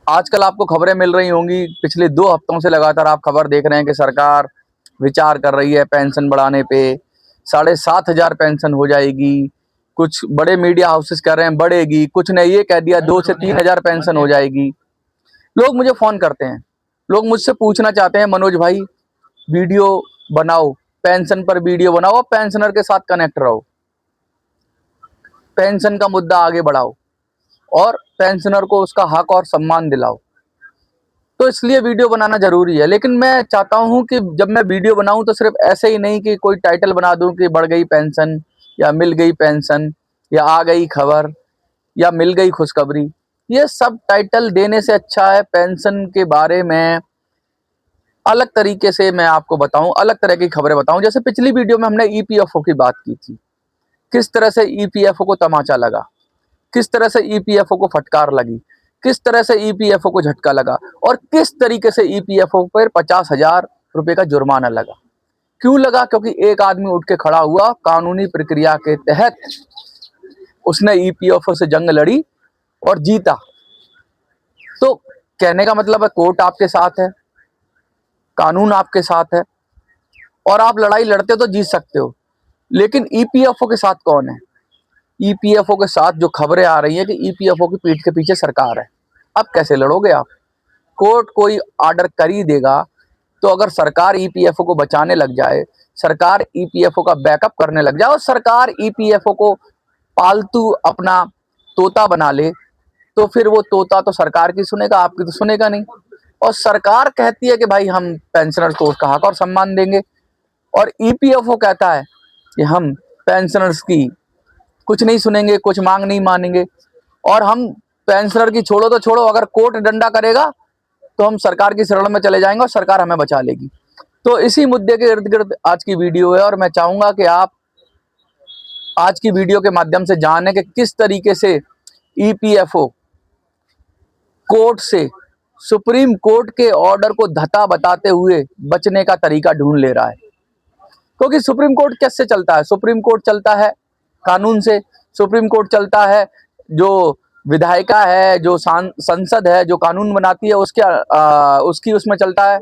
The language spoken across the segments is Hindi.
आजकल आपको खबरें मिल रही होंगी, पिछले 2 हफ्तों से लगातार आप खबर देख रहे हैं कि सरकार विचार कर रही है पेंशन बढ़ाने पे। 7,500 पेंशन हो जाएगी। कुछ बड़े मीडिया हाउसेस कह रहे हैं बढ़ेगी, कुछ ने ये कह दिया 2 से 3,000 पेंशन हो जाएगी। लोग मुझे फोन करते हैं, लोग मुझसे पूछना चाहते हैं, मनोज भाई वीडियो बनाओ, पेंशन पर वीडियो बनाओ और पेंशनर के साथ कनेक्ट रहो, पेंशन का मुद्दा आगे बढ़ाओ और पेंशनर को उसका हक और सम्मान दिलाओ। तो इसलिए वीडियो बनाना जरूरी है। लेकिन मैं चाहता हूं कि जब मैं वीडियो बनाऊं तो सिर्फ ऐसे ही नहीं कि कोई टाइटल बना दूं कि बढ़ गई पेंशन या मिल गई पेंशन या आ गई खबर या मिल गई खुशखबरी। ये सब टाइटल देने से अच्छा है पेंशन के बारे में अलग तरीके से मैं आपको बताऊं, अलग तरह की खबरें बताऊं। जैसे पिछली वीडियो में हमने ईपीएफओ की बात की थी, किस तरह से ईपीएफओ को तमाचा लगा, किस तरह से ईपीएफओ को फटकार लगी, किस तरह से ईपीएफओ को झटका लगा और किस तरीके से ईपीएफओ पर 50,000 रुपए का जुर्माना लगा। क्यों लगा? क्योंकि एक आदमी उठ के खड़ा हुआ, कानूनी प्रक्रिया के तहत उसने ईपीएफओ से जंग लड़ी और जीता। तो कहने का मतलब है कोर्ट आपके साथ है, कानून आपके साथ है और आप लड़ाई लड़ते तो जीत सकते हो। लेकिन ईपीएफओ के साथ कौन है? ईपीएफओ के साथ जो खबरें आ रही है कि ईपीएफओ की पीठ के पीछे सरकार है। अब कैसे लड़ोगे आप? कोर्ट कोई ऑर्डर कर ही देगा तो अगर सरकार ईपीएफओ को बचाने लग जाए, सरकार ईपीएफओ का बैकअप करने लग जाए और सरकार ईपीएफओ को पालतू अपना तोता बना ले, तो फिर वो तोता तो सरकार की सुनेगा, आपकी तो सुनेगा नहीं। और सरकार कहती है कि भाई हम पेंशनर्स को उसका हक और सम्मान देंगे और ईपीएफओ कहता है कि हम पेंशनर्स की कुछ नहीं सुनेंगे, कुछ मांग नहीं मानेंगे और हम पेंशनर की छोड़ो तो छोड़ो, अगर कोर्ट डंडा करेगा तो हम सरकार की शरण में चले जाएंगे और सरकार हमें बचा लेगी। तो इसी मुद्दे के इर्द गिर्द आज की वीडियो है और मैं चाहूंगा कि आप आज की वीडियो के माध्यम से जानें कि किस तरीके से ईपीएफओ कोर्ट से, सुप्रीम कोर्ट के ऑर्डर को धता बताते हुए बचने का तरीका ढूंढ ले रहा है। क्योंकि सुप्रीम कोर्ट कैसे चलता है? सुप्रीम कोर्ट चलता है कानून से, सुप्रीम कोर्ट चलता है जो विधायिका है, जो संसद है, जो कानून बनाती है उसकी उसमें चलता है,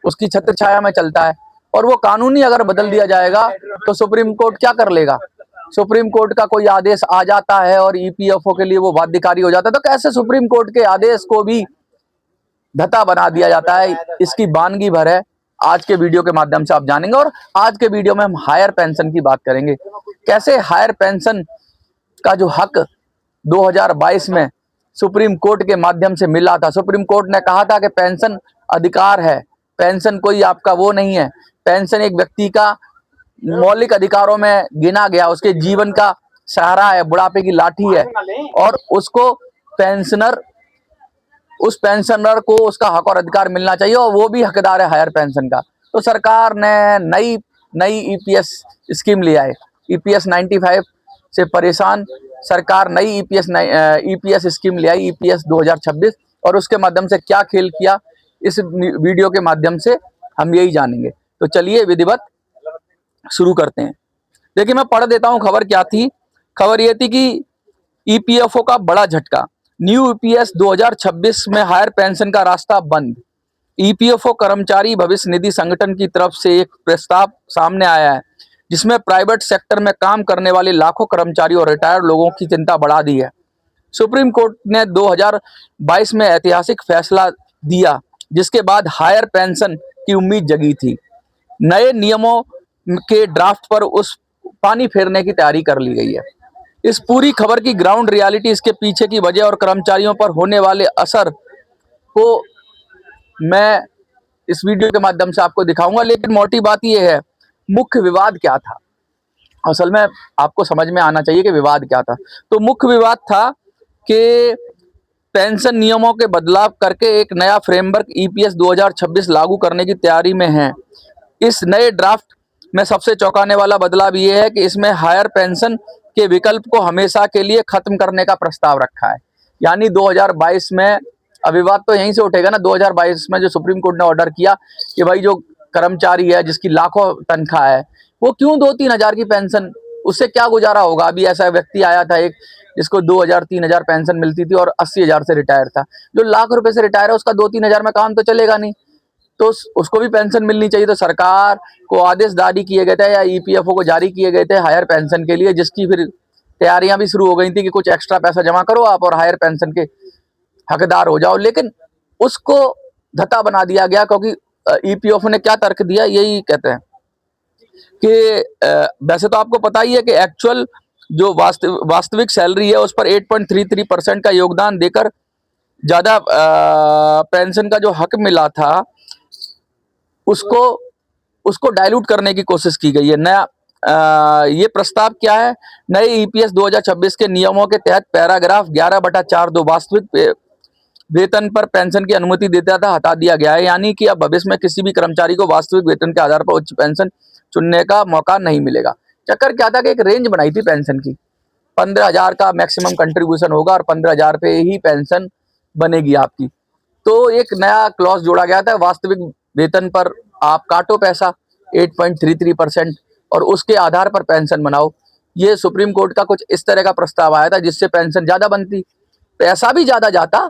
उसकी छत्र छाया में चलता है। और वो कानून ही अगर बदल दिया जाएगा तो सुप्रीम कोर्ट क्या कर लेगा? सुप्रीम कोर्ट का कोई आदेश आ जाता है और ईपीएफओ के लिए वो बाध्यकारी हो जाता है, तो कैसे सुप्रीम कोर्ट के आदेश को भी धता बना दिया जाता है, इसकी वानगी भर है। आज के वीडियो के माध्यम से आप जानेंगे और आज के वीडियो में हम हायर पेंशन की बात करेंगे। कैसे हायर पेंशन का जो हक 2022 में सुप्रीम कोर्ट के माध्यम से मिला था। सुप्रीम कोर्ट ने कहा था कि पेंशन अधिकार है, पेंशन कोई आपका वो नहीं है, पेंशन एक व्यक्ति का मौलिक अधिकारों में गिना गया, उसके जीवन का सहारा है, बुढ़ापे की लाठी है और उसको पेंशनर, उस पेंशनर को उसका हक और अधिकार मिलना चाहिए और वो भी हकदार है हायर पेंशन का। तो सरकार ने नई ईपीएस स्कीम ले आए। ईपीएस 95 से परेशान सरकार नई ईपीएस स्कीम ले आई, ईपीएस 2026, और उसके माध्यम से क्या खेल किया इस वीडियो के माध्यम से हम यही जानेंगे। तो चलिए विधिवत शुरू करते हैं। देखिए मैं पढ़ देता हूं खबर क्या थी। खबर यह थी कि ईपीएफओ का बड़ा झटका, न्यू ईपीएस 2026 में हायर पेंशन का रास्ता बंद। ईपीएफओ कर्मचारी भविष्य निधि संगठन की तरफ से एक प्रस्ताव सामने आया है जिसमें प्राइवेट सेक्टर में काम करने वाले लाखों कर्मचारियों और रिटायर्ड लोगों की चिंता बढ़ा दी है। सुप्रीम कोर्ट ने 2022 में ऐतिहासिक फैसला दिया जिसके बाद हायर पेंशन की उम्मीद जगी थी। नए नियमों के ड्राफ्ट पर उस पानी फेरने की तैयारी कर ली गई है। इस पूरी खबर की ग्राउंड रियलिटी, इसके पीछे की वजह और कर्मचारियों पर होने वाले असर को मैं इस वीडियो के माध्यम से आपको दिखाऊंगा। लेकिन मोटी बात यह है, मुख्य विवाद क्या था? असल में आपको समझ में आना चाहिए कि विवाद क्या था। तो मुख्य विवाद था कि पेंशन नियमों के बदलाव करके एक नया फ्रेमवर्क ईपीएस 2026 लागू करने की तैयारी में है। इस नए ड्राफ्ट में सबसे चौंकाने वाला बदलाव ये है कि इसमें हायर पेंशन के विकल्प को हमेशा के लिए खत्म करने का प्रस्ताव रखा है। यानी 2022 में, विवाद तो यहीं से उठेगा ना, 2022 में जो सुप्रीम कोर्ट ने ऑर्डर किया कि भाई जो कर्मचारी है जिसकी लाखों तनख्वाह है, वो क्यों 2-3 हजार की पेंशन उससे क्या गुजारा होगा। अभी ऐसा व्यक्ति आया था एक, जिसको 2000 3000 पेंशन मिलती थी और 80,000 से रिटायर था। जो लाख रुपए से रिटायर है उसका 2-3 हजार में काम तो चलेगा नहीं, तो उसको भी पेंशन मिलनी चाहिए। तो सरकार को आदेश जारी किए गए थे या ईपीएफओ को जारी किए गए थे हायर पेंशन के लिए, जिसकी फिर तैयारियां भी शुरू हो गई थी कि कुछ एक्स्ट्रा पैसा जमा करो आप और हायर पेंशन के हकदार हो जाओ। लेकिन उसको धत्ता बना दिया गया, क्योंकि ईपीएफओ ने क्या तर्क दिया, यही कहते हैं कि वैसे तो आपको पता ही है कि एक्चुअल जो वास्तविक सैलरी है उस पर 8.33% का योगदान देकर ज्यादा पेंशन का जो हक मिला था उसको उसको डाइल्यूट करने की कोशिश की गई है। नया ये प्रस्ताव क्या है, नए ईपीएस 2026 के नियमों के तहत पैराग्राफ 11/4(2) वास्तविक वेतन पर पेंशन की अनुमति देता था हटा दिया गया है। यानी कि अब भविष्य में किसी भी कर्मचारी को वास्तविक वेतन के आधार पर उच्च पेंशन चुनने का मौका नहीं मिलेगा। चक्कर क्या था कि एक रेंज बनाई थी पेंशन की, 15,000 का मैक्सिमम कंट्रीब्यूशन होगा और 15,000 पे ही पेंशन बनेगी आपकी। तो एक नया क्लॉज जोड़ा गया था, वास्तविक वेतन पर आप काटो पैसा 8.33% और उसके आधार पर पेंशन बनाओ। ये सुप्रीम कोर्ट का कुछ इस तरह का प्रस्ताव आया था, जिससे पेंशन ज्यादा बनती, पैसा भी ज्यादा जाता,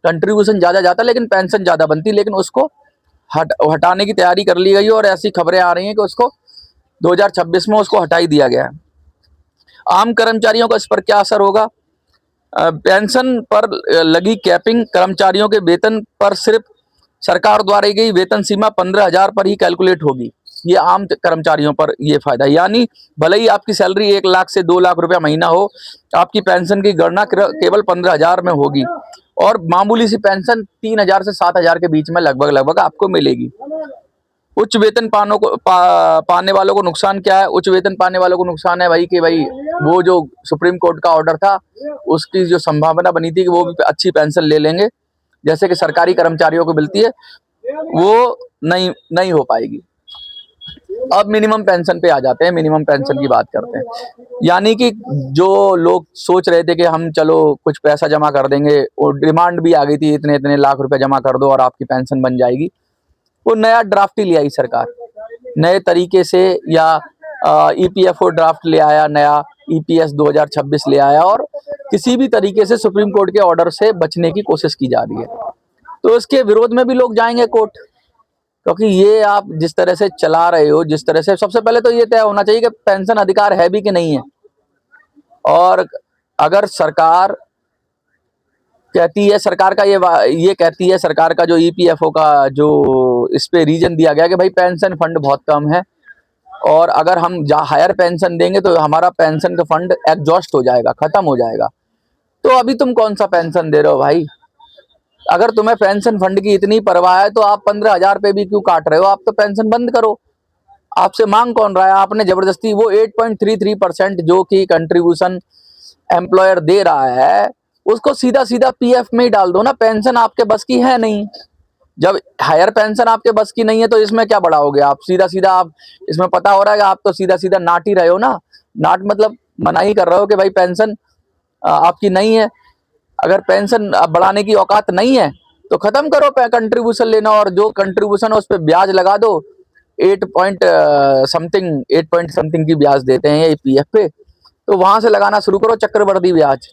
कंट्रीब्यूशन ज्यादा जाता, लेकिन पेंशन ज्यादा बनती। लेकिन उसको हटाने की तैयारी कर ली गई और ऐसी खबरें आ रही हैं कि उसको 2026 में उसको हटा ही दिया गया है। आम कर्मचारियों का इस पर क्या असर होगा? पेंशन पर लगी कैपिंग कर्मचारियों के वेतन पर सिर्फ सरकार द्वारा दी गई वेतन सीमा 15,000 पर ही कैलकुलेट होगी। ये आम कर्मचारियों पर ये फायदा, यानी भले ही आपकी सैलरी 1 लाख से 2 लाख रुपया महीना हो, आपकी पेंशन की गणना केवल 15,000 में होगी और मामूली सी पेंशन 3,000 से 7,000 के बीच में लगभग आपको मिलेगी। उच्च वेतन पाने वालों को नुकसान क्या है? उच्च वेतन पाने वालों को नुकसान है भाई कि भाई वो जो सुप्रीम कोर्ट का ऑर्डर था उसकी जो संभावना बनी थी कि वो भी अच्छी पेंशन ले लेंगे जैसे कि सरकारी कर्मचारियों को मिलती है, वो नहीं हो पाएगी। अब मिनिमम पेंशन पे आ जाते हैं, मिनिमम पेंशन की बात करते हैं। यानी कि जो लोग सोच रहे थे कि हम चलो कुछ पैसा जमा कर देंगे, और डिमांड भी आ गई थी इतने इतने लाख रुपए जमा कर दो और आपकी पेंशन बन जाएगी, वो नया ड्राफ्ट ही ले आई सरकार नए तरीके से, या ईपीएफओ ड्राफ्ट ले आया, नया ईपीएस 2026 ले आया और किसी भी तरीके से सुप्रीम कोर्ट के ऑर्डर से बचने की कोशिश की जा रही है। तो इसके विरोध में भी लोग जाएंगे कोर्ट, क्योंकि ये आप जिस तरह से चला रहे हो, जिस तरह से, सबसे पहले तो ये तय होना चाहिए कि पेंशन अधिकार है भी कि नहीं है। और अगर सरकार कहती है, सरकार का ये कहती है, सरकार का जो ईपीएफओ का जो इस पे रीजन दिया गया कि भाई पेंशन फंड बहुत कम है और अगर हम हायर पेंशन देंगे तो हमारा पेंशन का फंड एग्जॉस्ट हो जाएगा, खत्म हो जाएगा। तो अभी तुम कौन सा पेंशन दे रहे हो भाई? अगर तुम्हें पेंशन फंड की इतनी परवाह है तो आप 15,000 पे भी क्यों काट रहे हो? आप तो पेंशन बंद करो। आपसे मांग कौन रहा है? आपने जबरदस्ती वो 8.33% जो कि कंट्रीब्यूशन एम्प्लॉयर दे रहा है उसको सीधा सीधा पीएफ में ही डाल दो ना। पेंशन आपके बस की है नहीं, जब हायर पेंशन आपके बस की नहीं है तो इसमें क्या बढ़ाओगे आप? सीधा सीधा आप, इसमें पता हो रहा है कि आप तो सीधा सीधा नाट ही रहे हो ना। नाट मतलब मना ही कर रहे हो कि भाई पेंशन आपकी नहीं है। अगर पेंशन बढ़ाने की औकात नहीं है तो खत्म करो कंट्रीब्यूशन लेना, और जो कंट्रीब्यूशन है उस पर ब्याज लगा दो। 8 पॉइंट समथिंग की ब्याज देते हैं ये पीएफ पे, तो वहां से लगाना शुरू करो। चक्रवर्ती ब्याज,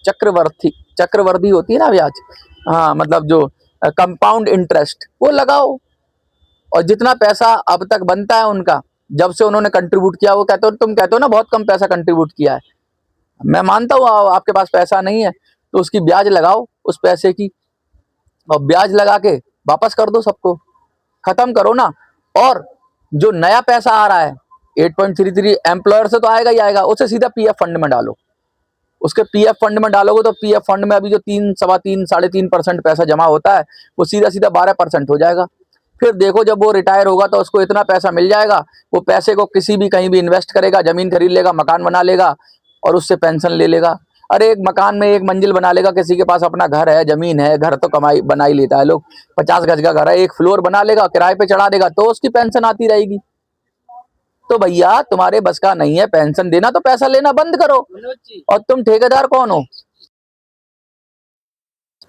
चक्रवर्ती होती है ना ब्याज, हाँ, मतलब जो कंपाउंड इंटरेस्ट, वो लगाओ। और जितना पैसा अब तक बनता है उनका, जब से उन्होंने कंट्रीब्यूट किया, वो कहते हो, तुम कहते हो ना बहुत कम पैसा कंट्रीब्यूट किया है, मैं मानता हूँ आपके पास पैसा नहीं है तो उसकी ब्याज लगाओ उस पैसे की, और ब्याज लगा के वापस कर दो सबको, खत्म करो ना। और जो नया पैसा आ रहा है 8.33 एम्प्लॉयर से तो आएगा ही आएगा, उसे सीधा पीएफ फंड में डालो। उसके पीएफ फंड में डालोगे तो पीएफ फंड में अभी जो 3, 3.25, 3.5% पैसा जमा होता है वो सीधा सीधा 12% हो जाएगा। फिर देखो जब वो रिटायर होगा तो उसको इतना पैसा मिल जाएगा, वो पैसे को किसी भी कहीं भी इन्वेस्ट करेगा, जमीन खरीद लेगा, मकान बना लेगा और उससे पेंशन ले लेगा। अरे एक मकान में 1 मंजिल बना लेगा, किसी के पास अपना घर है, जमीन है, घर तो कमाई बना ही लेता है लोग, 50 गज का घर है, 1 फ्लोर बना लेगा, किराए पे चढ़ा देगा तो उसकी पेंशन आती रहेगी। तो भैया तुम्हारे बस का नहीं है पेंशन देना तो पैसा लेना बंद करो, और तुम ठेकेदार कौन हो?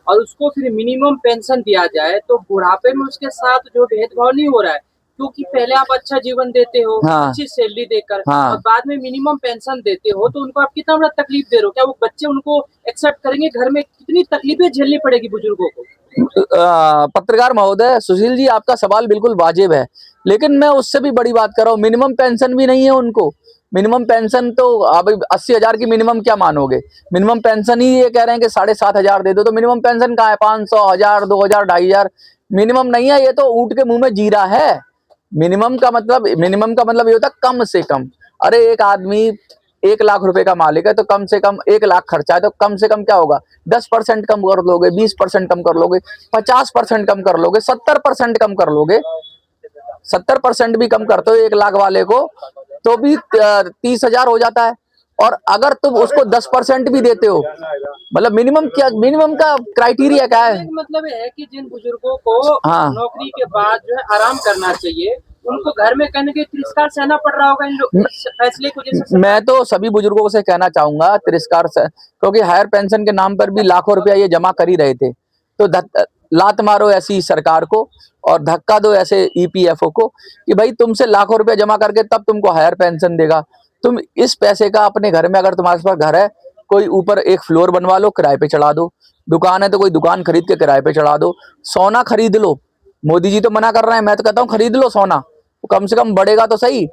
और उसको फिर मिनिमम पेंशन दिया जाए तो बुढ़ापे में उसके साथ जो भेदभाव नहीं हो रहा है, क्योंकि पहले आप अच्छा जीवन देते हो, हाँ अच्छी सैलरी देकर, हाँ। और बाद में मिनिमम पेंशन देते हो, तो उनको आप कितना बड़ा तकलीफ दे रहे हो? क्या वो बच्चे उनको एक्सेप्ट करेंगे? घर में कितनी तकलीफें झेलनी पड़ेगी बुजुर्गों को। पत्रकार महोदय, सुशील जी आपका सवाल बिल्कुल वाजिब है, लेकिन मैं उससे भी बड़ी बात कर रहा हूँ। मिनिमम पेंशन भी नहीं है उनको। मिनिमम पेंशन तो अब 80,000 की मिनिमम क्या मानोगे? मिनिमम पेंशन ही ये कह रहे हैं कि 7,500 दे दो, तो मिनिमम पेंशन कहाँ है? 500, 1000, 2000, 2500 मिनिमम नहीं है। ये तो ऊँट के मुंह में जीरा है। मिनिमम का मतलब ये होता है कम से कम। अरे एक आदमी 1 लाख रुपए का मालिक है, तो कम से कम 1 लाख खर्चा है, तो कम से कम क्या होगा? 10% कम कर लोगे, 20% कम कर लोगे, 50% कम कर लोगे, 70% कम कर लोगे। 70% भी कम करते हो 1 लाख वाले को, तो भी 30,000 हो जाता है। और अगर तुम उसको 10% भी देते हो, मतलब मिनिमम क्या, मिनिमम का क्राइटेरिया क्या है? मतलब है कि जिन बुजुर्गों को हाँ, नौकरी के बाद जो है आराम करना चाहिए, उनको घर में कहने के तिरस्कार सहना पड़ रहा होगा इन इस फैसले को, जैसे मैं तो सभी बुजुर्गों से कहना चाहूंगा तिरस्कार से, क्योंकि हायर पेंशन के नाम पर भी लाखों रुपया ये जमा कर ही रहे थे। तो लात मारो ऐसी सरकार को और धक्का दो ऐसे ईपीएफओ को कि भाई तुमसे लाखों रुपया जमा करके तब तुमको हायर पेंशन देगा। तुम इस पैसे का अपने घर में, अगर तुम्हारे पास घर है, कोई ऊपर एक फ्लोर बनवा लो, किराए पे चढ़ा दो। दुकान है तो कोई दुकान खरीद के किराए पे चढ़ा दो। सोना खरीद लो। मोदी जी तो मना कर रहे हैं, मैं तो कहता हूँ खरीद लो सोना, तो कम से कम बढ़ेगा तो सही।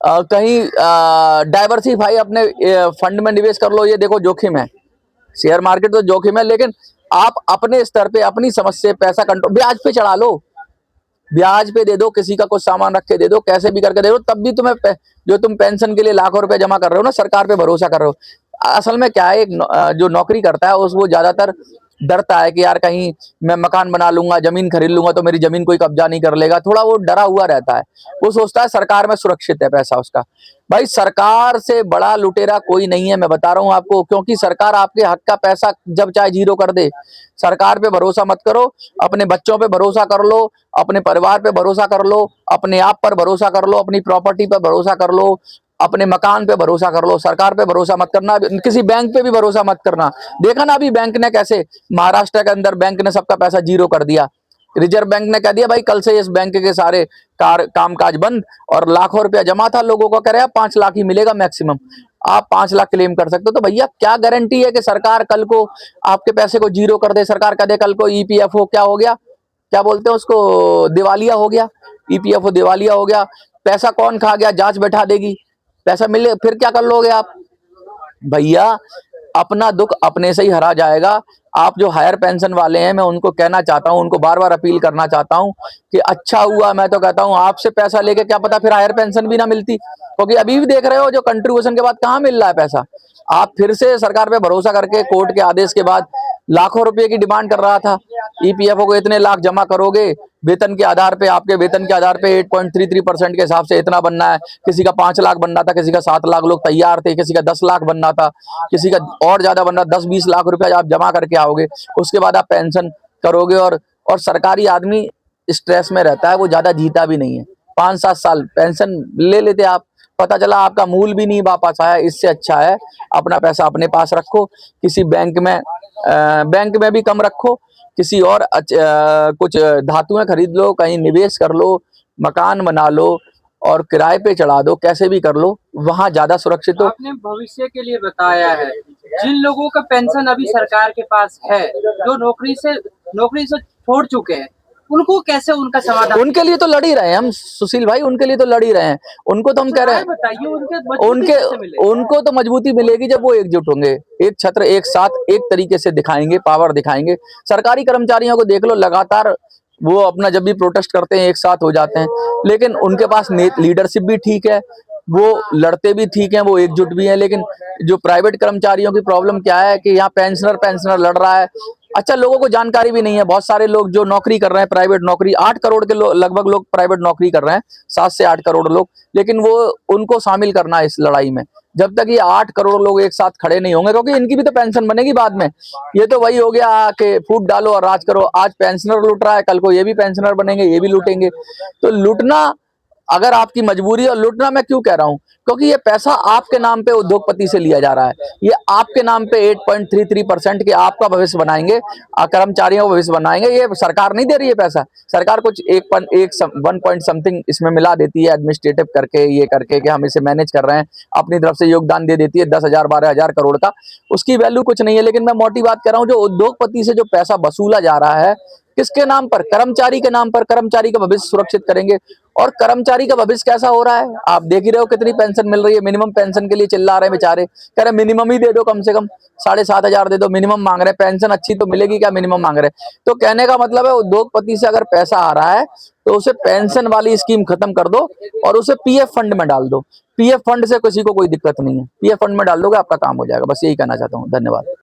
कहीं डाइवर्सिफाई अपने फंड में निवेश कर लो। ये देखो जोखिम है, शेयर मार्केट तो जोखिम है, लेकिन आप अपने स्तर पे अपनी समझ से पैसा कंट्रोल, ब्याज पे चढ़ा लो, ब्याज पे दे दो, किसी का कुछ सामान रख के दे दो, कैसे भी करके दे दो, तब भी तुम्हें जो तुम पेंशन के लिए लाखों रुपए जमा कर रहे हो ना, सरकार पे भरोसा कर रहे हो। असल में क्या है, जो नौकरी करता है उस वो ज्यादातर डरता है कि यार कहीं मैं मकान बना लूंगा, जमीन खरीद लूंगा तो मेरी जमीन कोई कब्जा नहीं कर लेगा, थोड़ा वो डरा हुआ रहता है। वो सोचता है सरकार में सुरक्षित है पैसा उसका। भाई सरकार से बड़ा लुटेरा कोई नहीं है, मैं बता रहा हूं आपको, क्योंकि सरकार आपके हक का पैसा जब चाहे जीरो कर दे। सरकार पे भरोसा मत करो, अपने बच्चों पे भरोसा कर लो, अपने परिवार पे भरोसा कर लो, अपने आप पर भरोसा कर लो, अपनी प्रॉपर्टी पर भरोसा कर लो, अपने मकान पे भरोसा कर लो। सरकार पे भरोसा मत करना, किसी बैंक पे भी भरोसा मत करना। देखा ना अभी बैंक ने कैसे, महाराष्ट्र के अंदर बैंक ने सबका पैसा जीरो कर दिया। रिजर्व बैंक ने कह दिया भाई कल से इस बैंक के सारे कामकाज बंद, और लाखों रुपया जमा था लोगों को, कह रहे हैं 5 लाख ही मिलेगा मैक्सिमम, आप 5 लाख क्लेम कर सकते हो। तो भैया क्या गारंटी है कि सरकार कल को आपके पैसे को जीरो कर दे? सरकार कह दे कल को ईपीएफओ क्या हो गया, क्या बोलते हैं उसको, दिवालिया हो गया, ईपीएफओ दिवालिया हो गया, पैसा कौन खा गया, जांच बैठा देगी, पैसा मिले, फिर क्या कर लोगे आप? भैया अपना दुख अपने से ही हरा जाएगा। आप जो हायर पेंशन वाले हैं, मैं उनको कहना चाहता हूं, उनको बार बार अपील करना चाहता हूं कि अच्छा हुआ, मैं तो कहता हूं आपसे पैसा लेके क्या पता फिर हायर पेंशन भी ना मिलती, क्योंकि अभी भी देख रहे हो जो कंट्रीब्यूशन के बाद कहाँ मिल रहा है पैसा। आप फिर से सरकार पे भरोसा करके कोर्ट के आदेश के बाद लाखों रुपए की डिमांड कर रहा था, ईपीएफओ को इतने लाख जमा करोगे, वेतन के आधार पे, आपके वेतन के आधार पे 8.33% के हिसाब से इतना बनना है। किसी का 5 लाख बनना था, किसी का 7 लाख, लोग तैयार थे, किसी का 10 लाख बनना था, किसी का और ज्यादा बनना, 10-20 लाख रुपया आप जमा करके आओगे, उसके बाद आप पेंशन करोगे। और सरकारी आदमी स्ट्रेस में रहता है, वो ज्यादा जीता भी नहीं है। 5-7 साल पेंशन ले लेते आप, पता चला आपका मूल भी नहीं वापस आया। इससे अच्छा है अपना पैसा अपने पास रखो, किसी बैंक में भी कम रखो, किसी और कुछ धातुएं खरीद लो, कहीं निवेश कर लो, मकान बना लो और किराए पे चढ़ा दो, कैसे भी कर लो, वहां ज्यादा सुरक्षित हो। आपने भविष्य के लिए बताया है। जिन लोगों का पेंशन अभी सरकार के पास है, जो नौकरी से छोड़ चुके हैं, उनको कैसे उनका समाधान? उनके लिए तो लड़ ही रहे हैं हम सुशील भाई, उनके लिए तो लड़ ही रहे हैं। उनको तो हम कह रहे हैं, बताइए उनको तो मजबूती मिलेगी जब वो एकजुट होंगे, एक छत्र एक साथ एक तरीके से दिखाएंगे, पावर दिखाएंगे। सरकारी कर्मचारियों को देख लो, लगातार वो अपना जब भी प्रोटेस्ट करते हैं एक साथ हो जाते हैं, लेकिन उनके पास लीडरशिप भी ठीक है, वो लड़ते भी ठीक है, वो एकजुट भी है। लेकिन जो प्राइवेट कर्मचारियों की प्रॉब्लम क्या है कि यहाँ पेंशनर लड़ रहा है। अच्छा, लोगों को जानकारी भी नहीं है, बहुत सारे लोग जो नौकरी कर रहे हैं प्राइवेट नौकरी, 8 करोड़ के लगभग लोग प्राइवेट नौकरी कर रहे हैं, 7 से 8 करोड़ लोग, लेकिन वो उनको शामिल करना है इस लड़ाई में। जब तक ये 8 करोड़ लोग एक साथ खड़े नहीं होंगे, क्योंकि इनकी भी तो पेंशन बनेगी बाद में। ये तो वही हो गया कि फूट डालो और राज करो, आज पेंशनर लूट रहा है, कल को ये भी पेंशनर बनेंगे, ये भी लूटेंगे। तो लूटना अगर आपकी मजबूरी है, और लूटना मैं क्यों कह रहा हूं, क्योंकि ये पैसा आपके नाम पे उद्योगपति से लिया जा रहा है। ये आपके नाम पे 8.33% के आपका भविष्य बनाएंगे, कर्मचारियों का भविष्य बनाएंगे। ये सरकार नहीं दे रही है पैसा, सरकार कुछ 1 पॉइंट समथिंग इसमें मिला देती है एडमिनिस्ट्रेटिव करके, ये करके कि हम इसे मैनेज कर रहे हैं, अपनी तरफ से योगदान दे देती है 10,000 12,000 करोड़ का, उसकी वैल्यू कुछ नहीं है। लेकिन मैं मोटी बात कर रहा हूं, जो उद्योगपति से जो पैसा वसूला जा रहा है, किसके नाम पर? कर्मचारी के नाम पर। कर्मचारी का भविष्य सुरक्षित करेंगे। और कर्मचारी का भविष्य कैसा हो रहा है, आप देख ही रहे हो कितनी पेंशन मिल रही है। मिनिमम पेंशन के लिए चिल्ला रहे हैं बेचारे, कह रहे मिनिमम ही दे दो, कम से कम 7,500 दे दो, मिनिमम मांग रहे हैं। पेंशन अच्छी तो मिलेगी क्या, मिनिमम मांग रहे हैं। तो कहने का मतलब है, उद्योगपति से अगर पैसा आ रहा है तो उसे पेंशन वाली स्कीम खत्म कर दो और उसे पीएफ फंड में डाल दो। पीएफ फंड से किसी को कोई दिक्कत नहीं है, पीएफ फंड में डाल दोगे आपका काम हो जाएगा। बस यही कहना चाहता हूँ। धन्यवाद।